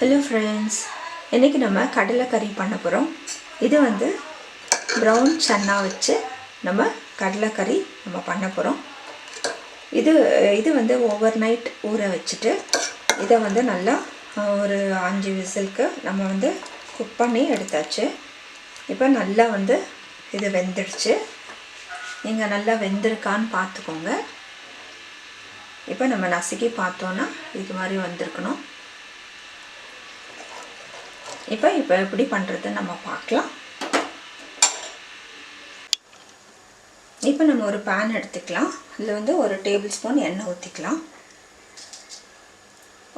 Hello friends, இன்னைக்கு நம்ம கடலை கறி பண்ண போறோம். இது வந்து brown chana வச்சு நம்ம கடலை கறி நம்ம பண்ண போறோம். இது வந்து ஓவர்நைட் ஊற வச்சிட்டு இத வந்து நல்லா ஒரு 5 விசிலுக்கு நம்ம வந்து குக் பண்ணி எடுத்தாச்சு. இப்போ நல்லா வந்து இது வெந்துடுச்சு. நீங்க நல்லா வெந்திருக்கான்னு பாத்துக்கோங்க. இப்போ நம்ம நசுக்கி பார்த்தோம்னா இது மாதிரி வந்திருக்கணும். இப்போ எப்படி பண்றது நம்ம பார்க்கலாம். இப்போ நம்ம ஒரு pan எடுத்துக்கலாம். அதுல வந்து 1 டேபிள்ஸ்பூன் எண்ணெய் ஊத்திக்கலாம்.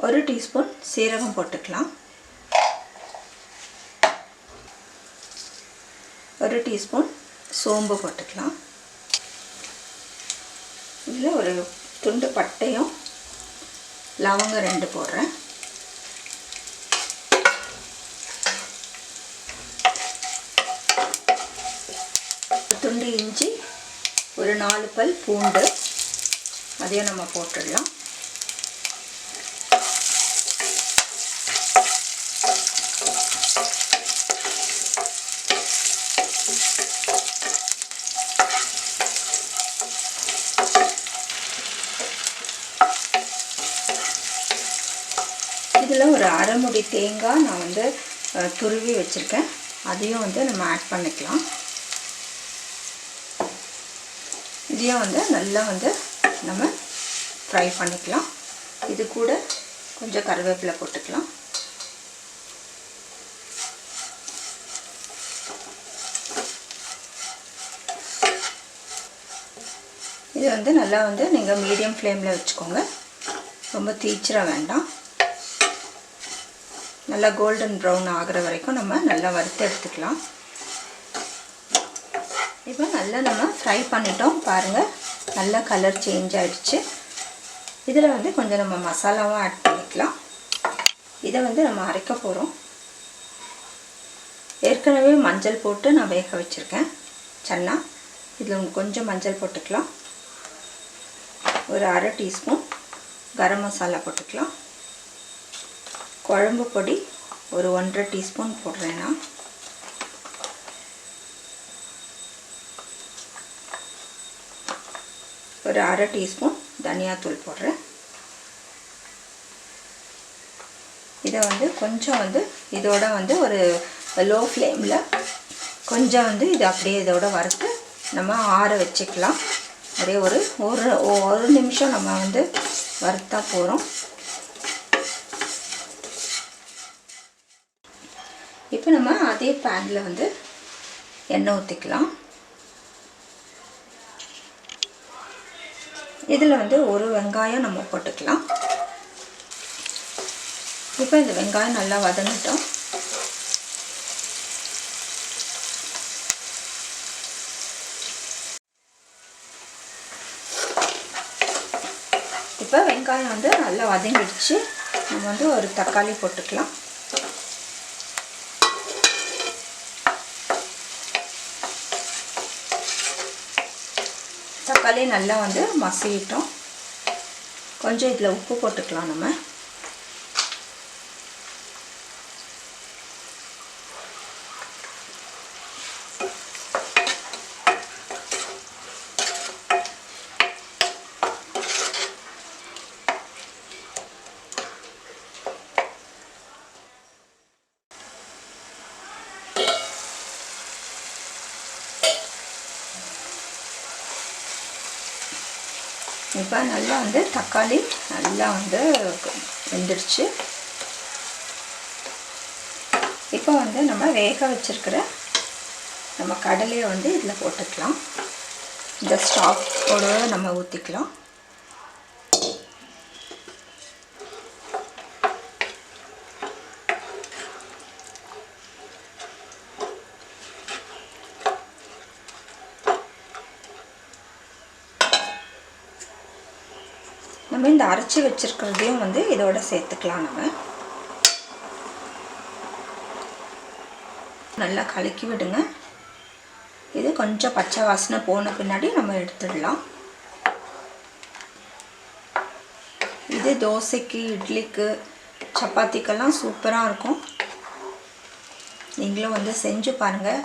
1 டீஸ்பூன் சீரகம் போட்டுக்கலாம். 1 டீஸ்பூன் சோம்பு போட்டுக்கலாம். இதுல ஒரு துண்டு பட்டையும் லவங்கம் 2 போடுறேன். துண்டு இஞ்சி, ஒரு 4 பல் பூண்டு அதையும் நம்ம போட்டுடலாம். இதில் ஒரு அரை முடி தேங்காய் நான் வந்து துருவி வச்சுருக்கேன். அதையும் வந்து நம்ம ஆட் பண்ணிக்கலாம். இதையும் வந்து நல்லா வந்து நம்ம ஃப்ரை பண்ணிக்கலாம். இது கூட கொஞ்சம் கறிவேப்பிலை போட்டுக்கலாம். இது வந்து நல்லா வந்து நீங்கள் மீடியம் ஃப்ளேமில் வச்சுக்கோங்க. ரொம்ப தீச்சிர வேண்டாம். நல்லா கோல்டன் ப்ரௌன் ஆகிற வரைக்கும் நம்ம நல்லா வறுத்து எடுத்துக்கலாம். இப்போ நல்லா நம்ம ஃப்ரை பண்ணிட்டோம். பாருங்கள், நல்லா கலர் சேஞ்ச் ஆகிடுச்சு. இதில் வந்து கொஞ்சம் நம்ம மசாலாவும் ஆட் பண்ணிக்கலாம். இதை வந்து நம்ம அரைக்க போகிறோம். ஏற்கனவே மஞ்சள் போட்டு நான் வேக வச்சுருக்கேன் சன்னா. இதில் கொஞ்சம் மஞ்சள் போட்டுக்கலாம். ஒரு அரை டீஸ்பூன் கரம் மசாலா போட்டுக்கலாம். குழம்பு பொடி ஒரு 1.5 டீஸ்பூன் போடுறேன் நான். ஒரு அரை டீஸ்பூன் தனியாத்தூள் போடுறேன். இதை வந்து கொஞ்சம் வந்து இதோட வந்து ஒரு லோ ஃப்ளேமில் கொஞ்சம் வந்து இது அப்படியே இதோட வறுத்து நம்ம ஆற வச்சுக்கலாம். அப்படியே ஒரு நிமிஷம் நம்ம வந்து வறுத்தா போகிறோம். இப்போ நம்ம அதே பேனில் வந்து எண்ணெய் ஊற்றிக்கலாம். இதில் வந்து ஒரு வெங்காயம் நம்ம போட்டுக்கலாம். இப்போ இந்த வெங்காயம் நல்லா வதங்கிட்டோம். இப்போ வெங்காயம் வந்து நல்லா வதங்கிடுச்சு. நம்ம வந்து ஒரு தக்காளி போட்டுக்கலாம். தக்காளி நல்லா வந்து மசிட்டோம். கொஞ்சம் இதில் உப்பு போட்டுக்கலாம் நம்ம. இப்போ நல்லா வந்து தக்காளி நல்லா வந்து வெந்துடுச்சு. இப்போ வந்து நம்ம வேக வச்சிருக்கிற நம்ம கடலையை வந்து இதில் போட்டுக்கலாம். இந்த ஸ்டாக்கோட நம்ம ஊற்றிக்கலாம். நம்ம இந்த அரைச்சி வச்சிருக்கிறதையும் வந்து இதோட சேர்த்துக்கலாம். நம்ம நல்லா கலக்கி விடுங்க. இது கொஞ்சம் பச்சை வாசனை போன பின்னாடி நம்ம எடுத்துடலாம். இது தோசைக்கு, இட்லிக்கு சப்பாத்திக்கெல்லாம் சூப்பராக இருக்கும். நீங்களும் வந்து செஞ்சு பாருங்கள்.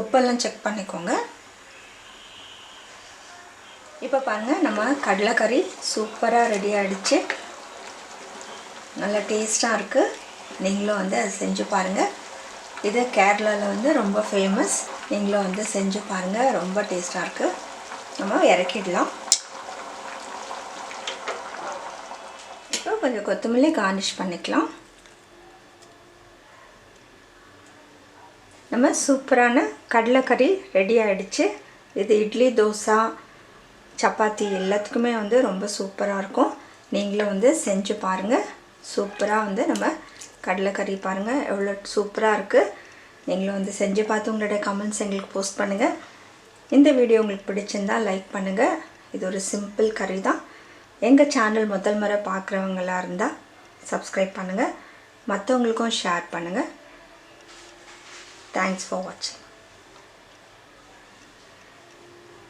உப்பெல்லாம் செக் பண்ணிக்கோங்க. இப்போ பாருங்கள், நம்ம கடலைக்கறி சூப்பராக ரெடி ஆகிடுச்சு. நல்லா டேஸ்ட்டாக இருக்குது. நீங்களும் வந்து அதை செஞ்சு பாருங்கள். இது கேரளாவில் வந்து ரொம்ப ஃபேமஸ். நீங்களும் வந்து செஞ்சு பாருங்கள். ரொம்ப டேஸ்ட்டாக இருக்குது. நம்ம இறக்கிடலாம். இப்போ கொஞ்சம் கொத்தமல்லி கார்னிஷ் பண்ணிக்கலாம். நம்ம சூப்பரான கடலைக்கறி ரெடி ஆகிடுச்சு. இது இட்லி, தோசை, சப்பாத்தி எல்லாத்துக்குமே வந்து ரொம்ப சூப்பராக இருக்கும். நீங்களும் வந்து செஞ்சு பாருங்கள். சூப்பராக வந்து நம்ம கடலைக்கறி பாருங்கள் எவ்வளோ சூப்பராக இருக்குது. நீங்களும் வந்து செஞ்சு பார்த்து உங்களுடைய கமெண்ட்ஸ் எங்களுக்கு போஸ்ட் பண்ணுங்கள். இந்த வீடியோ உங்களுக்கு பிடிச்சிருந்தால் லைக் பண்ணுங்கள். இது ஒரு சிம்பிள் கறி தான். எங்கள் சேனல் முதல் முறை பார்க்குறவங்களாக இருந்தால் சப்ஸ்கிரைப் பண்ணுங்கள். மற்றவங்களுக்கும் ஷேர் பண்ணுங்கள். தேங்க்ஸ் ஃபார் வாட்சிங்.